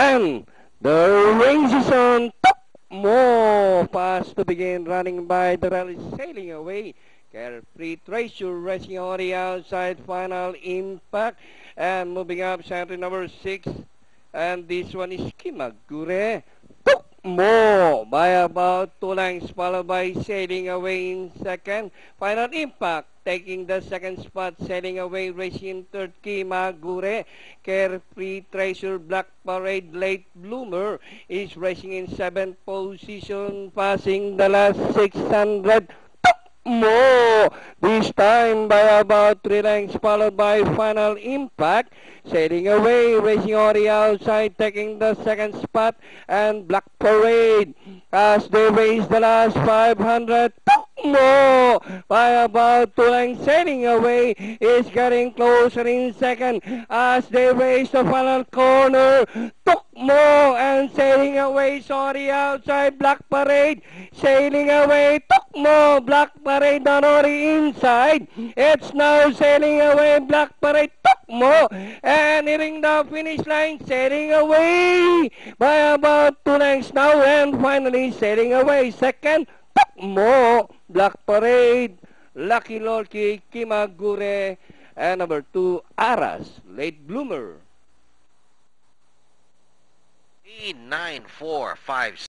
And the race is on top. More fast to begin, running by the rally, sailing away. Carefree Treasure racing on the outside, Final Impact. And moving up, center number 6. And this one is Kimagure. More by about 2 lengths, followed by Sailing Away in second. Final Impact taking the second spot, Sailing Away racing in third. Kimagure. Carefree Treasure, Black Parade, Late Bloomer is racing in 7th position, passing the last 600. More this time by about 3 lengths, followed by Final Impact. Sailing Away racing on the outside, taking the second spot, and Black Parade as they race the last 500. More by about 2 lengths. Sailing Away is getting closer in second as they race the final corner. More and Sailing Away is on the outside. Black Parade sailing away. More Black Parade on the inside. It's now Sailing Away. Black Parade more and hitting the finish line. Sailing Away by about 2 lengths now, and finally Sailing Away second. More Black Parade, Lucky Lorky, Kimagure, and number 2 Aras, Late Bloomer. 9, 4, 5,